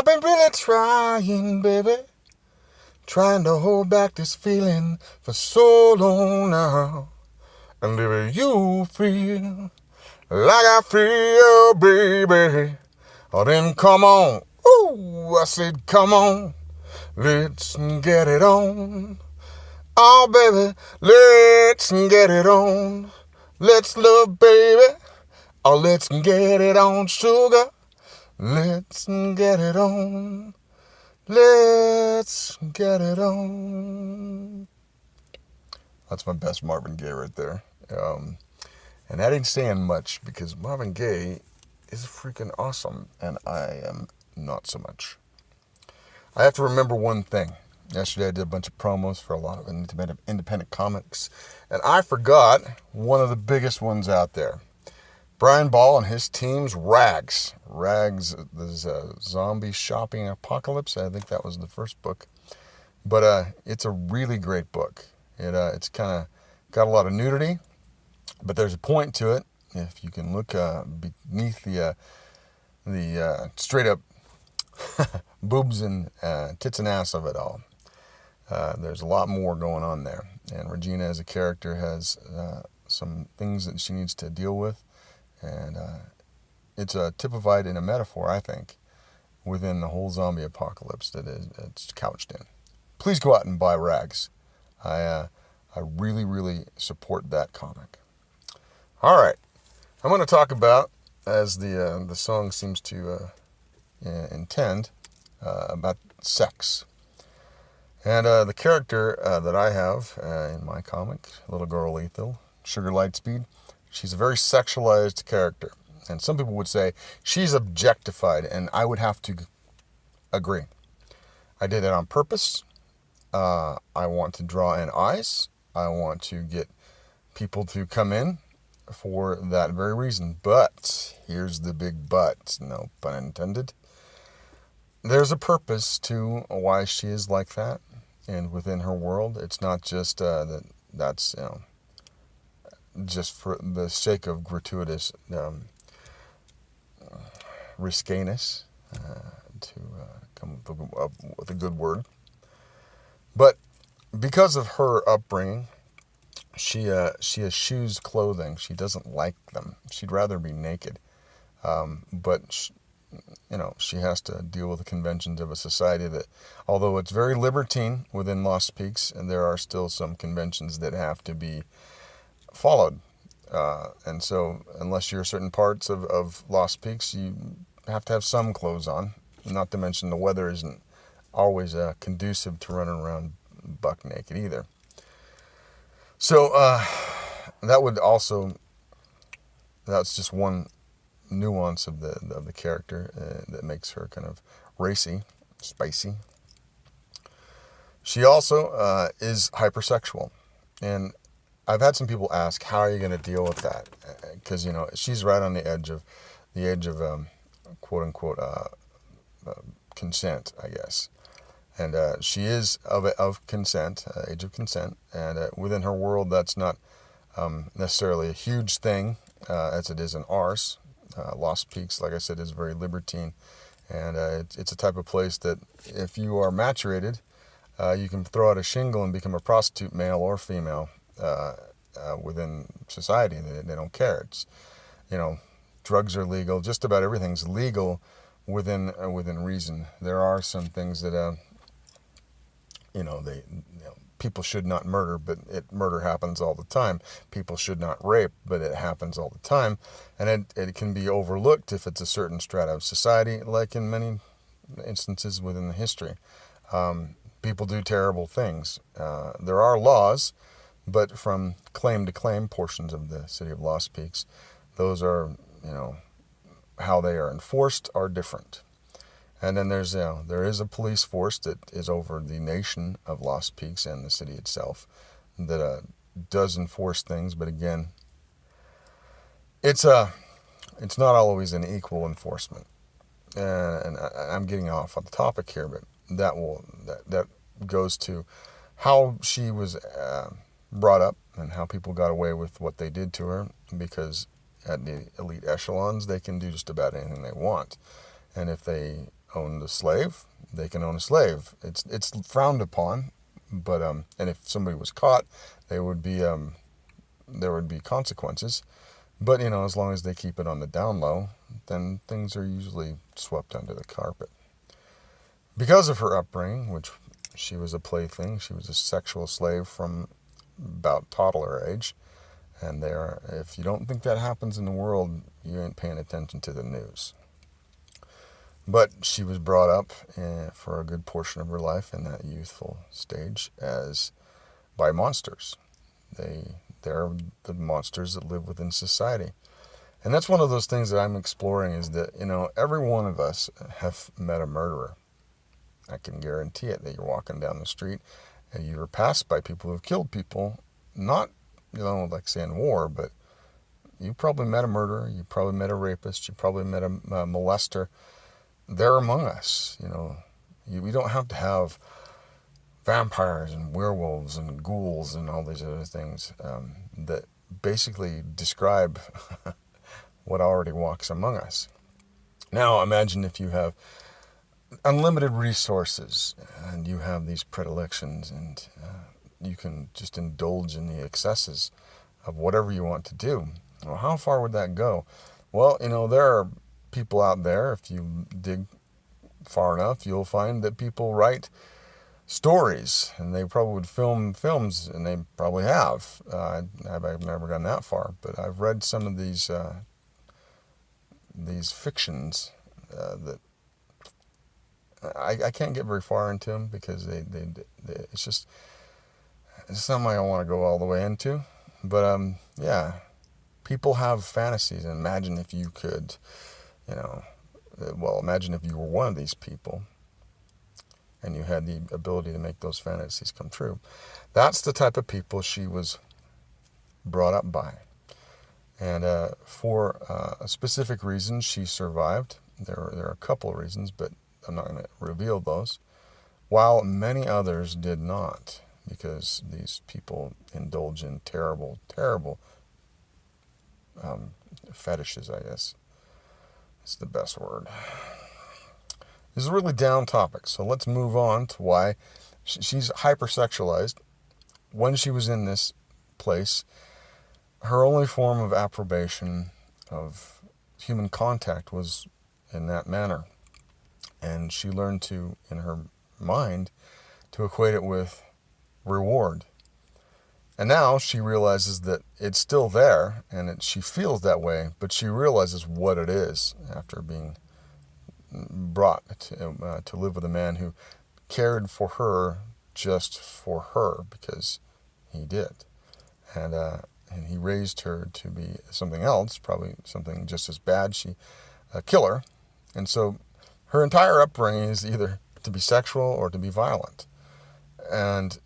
I've been really trying, baby, trying to hold back this feeling for so long now. And if you feel like I feel, baby, oh, then come on. Ooh, I said, come on. Let's get it on. Oh, baby, let's get it on. Let's love, baby. Oh, let's get it on, sugar. Let's get it on. Let's get it on. That's my best Marvin Gaye right there. And that ain't saying much because Marvin Gaye is freaking awesome, and I am not so much. I have to remember one thing. Yesterday I did a bunch of promos for a lot of independent comics, and I forgot one of the biggest ones out there. Brian Ball and his team's Rags. Rags, there's a zombie shopping apocalypse. I think that was the first book. But it's a really great book. It's kind of got a lot of nudity, but there's a point to it. If you can look beneath the straight up boobs and tits and ass of it all. There's a lot more going on there. And Regina as a character has some things that she needs to deal with. And it's typified in a metaphor, I think, within the whole zombie apocalypse that it's couched in. Please go out and buy Rags. I really, really support that comic. All right. I'm going to talk about, as the song seems to intend, about sex. And the character that I have in my comic, Little Girl Lethal, Sugar Lightspeed, she's a very sexualized character. And some people would say she's objectified, and I would have to agree. I did it on purpose. I want to draw in eyes. I want to get people to come in for that very reason. But, here's the big but, no pun intended. There's a purpose to why she is like that. And within her world, it's not just that's just for the sake of gratuitous risqueness, to come up with a good word. But because of her upbringing, she eschews clothing. She doesn't like them. She'd rather be naked. But she has to deal with the conventions of a society that, although it's very libertine within Lost Peaks, and there are still some conventions that have to be followed. And so, unless you're certain parts of Lost Peaks, you have to have some clothes on. Not to mention the weather isn't always conducive to running around buck naked either. So that's just one nuance of the character that makes her kind of racy, spicy. She also is hypersexual, and I've had some people ask, how are you going to deal with that? Because she's right on the edge of quote unquote consent, I guess. And she is of consent, age of consent, and within her world, that's not necessarily a huge thing, as it is in ours. Lost Peaks, like I said, is very libertine, and it's a type of place that if you are maturated, you can throw out a shingle and become a prostitute, male or female, within society. They don't care. It's, drugs are legal. Just about everything's legal within reason. There are some things that people should not murder, but murder happens all the time. People should not rape, but it happens all the time. And it can be overlooked if it's a certain strata of society, like in many instances within the history. People do terrible things. There are laws, but from claim to claim portions of the city of Lost Peaks, those are, how they are enforced are different. And then there is a police force that is over the nation of Lost Peaks and the city itself that does enforce things. But again, it's not always an equal enforcement. And I'm getting off on the topic here, but that goes to how she was brought up and how people got away with what they did to her, because at the elite echelons, they can do just about anything they want. And if they owned a slave, they can own a slave. It's frowned upon, but and if somebody was caught, there would be consequences. But as long as they keep it on the down low, then things are usually swept under the carpet. Because of her upbringing, which she was a plaything, she was a sexual slave from about toddler age. And if you don't think that happens in the world, you ain't paying attention to the news. But she was brought up for a good portion of her life in that youthful stage by monsters. They're the monsters that live within society. And that's one of those things that I'm exploring, is that, every one of us have met a murderer. I can guarantee it, that you're walking down the street and you're passed by people who have killed people, not, like say in war, but you probably met a murderer, you probably met a rapist, you probably met a molester. They're among us, we don't have to have vampires and werewolves and ghouls and all these other things that basically describe what already walks among us. Now imagine if you have unlimited resources and you have these predilections, and you can just indulge in the excesses of whatever you want to do. Well, how far would that go? Well, there are people out there, if you dig far enough, you'll find that people write stories, and they probably would film films, and they probably have. I've never gone that far, but I've read some of these fictions that I can't get very far into them, because it's something I don't want to go all the way into. But yeah, people have fantasies, and imagine if you could, imagine if you were one of these people and you had the ability to make those fantasies come true. That's the type of people she was brought up by. And for a specific reason, she survived. There are a couple of reasons, but I'm not going to reveal those. While many others did not, because these people indulge in terrible, terrible fetishes, I guess. It's the best word. This is a really down topic, so let's move on to why she's hypersexualized. When she was in this place, her only form of approbation of human contact was in that manner. And she learned to, in her mind, to equate it with reward. And now she realizes that it's still there, and she feels that way, but she realizes what it is after being brought to live with a man who cared for her just for her, because he did. And he raised her to be something else, probably something just as bad. A killer. And so her entire upbringing is either to be sexual or to be violent. And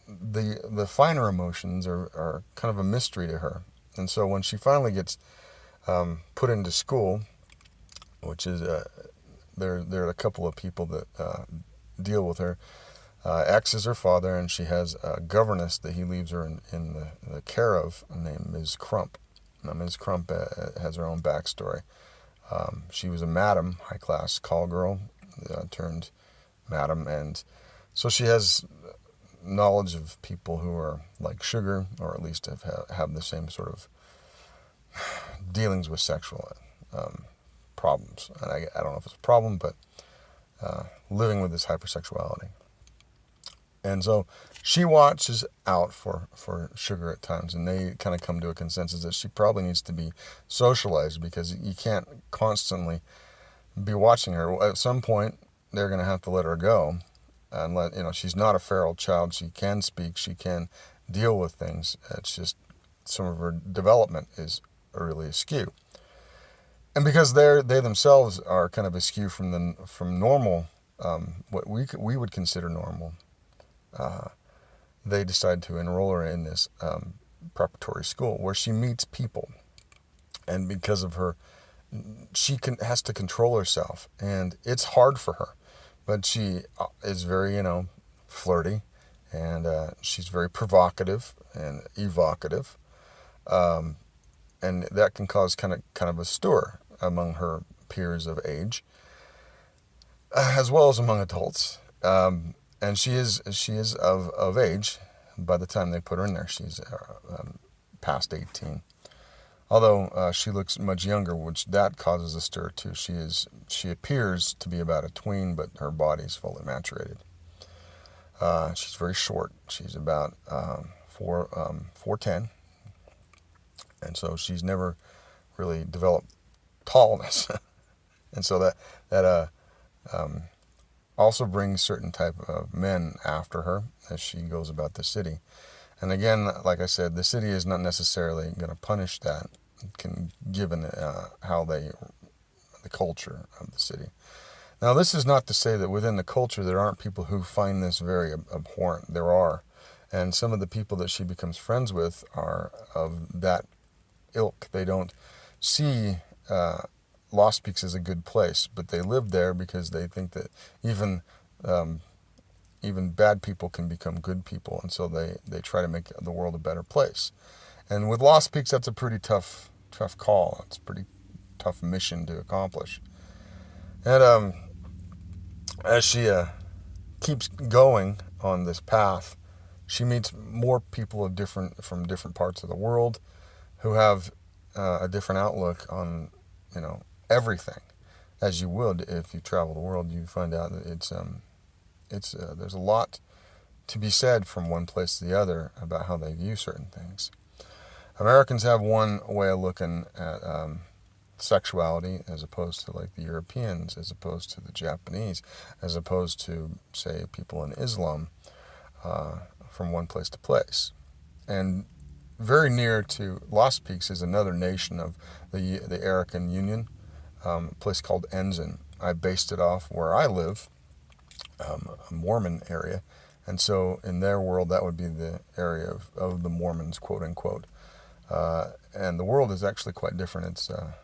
the finer emotions are kind of a mystery to her. And so when she finally gets put into school, which is there are a couple of people that deal with her. X is her father, and she has a governess that he leaves her in the care of, named Ms. Crump. Now, Ms. Crump has her own backstory. She was a madam, high-class call girl, turned madam, and so she has knowledge of people who are like Sugar, or at least have the same sort of dealings with sexual problems. And I don't know if it's a problem, but living with this hypersexuality. And so she watches out for Sugar at times, and they kind of come to a consensus that she probably needs to be socialized, because you can't constantly be watching her. At some point, they're going to have to let her go, and she's not a feral child. She can speak. She can deal with things. It's just some of her development is really askew. And because they themselves are kind of askew from normal, what we would consider normal, they decide to enroll her in this preparatory school where she meets people. And because of her, she has to control herself, and it's hard for her. But she is very, flirty, and she's very provocative and evocative, and that can cause kind of a stir among her peers of age. as well as among adults. And she is of age. By the time they put her in there, she's past 18. Although she looks much younger, which that causes a stir too. She appears to be about a tween, but her body's fully maturated. She's very short. She's about 4'10", and so she's never really developed tallness, and so that also brings certain type of men after her as she goes about the city. And again, like I said, the city is not necessarily going to punish that, given how the culture of the city. Now, this is not to say that within the culture there aren't people who find this very abhorrent. There are, and some of the people that she becomes friends with are of that ilk. They don't see Lost Peaks as a good place, but they live there because they think that even bad people can become good people, and so they try to make the world a better place. And with Lost Peaks, that's a pretty tough call. It's a pretty tough mission to accomplish. And as she keeps going on this path, she meets more people from different parts of the world who have a different outlook on, everything. As you would if you travel the world, you find out that there's a lot to be said from one place to the other about how they view certain things. Americans have one way of looking at sexuality as opposed to like the Europeans, as opposed to the Japanese, as opposed to, say, people in Islam, from one place to place. And very near to Lost Peaks is another nation of the Arakan Union, a place called Ensign. I based it off where I live, a Mormon area, and so in their world that would be the area of the Mormons, quote unquote. And the world is actually quite different. It's I've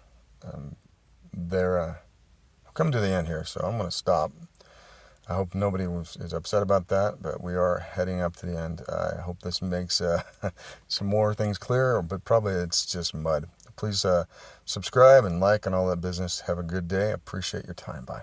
come to the end here, so I'm going to stop. I hope nobody is upset about that, but we are heading up to the end. I hope this makes some more things clear, but probably it's just mud. Please subscribe and like and all that business. Have a good day. Appreciate your time. Bye.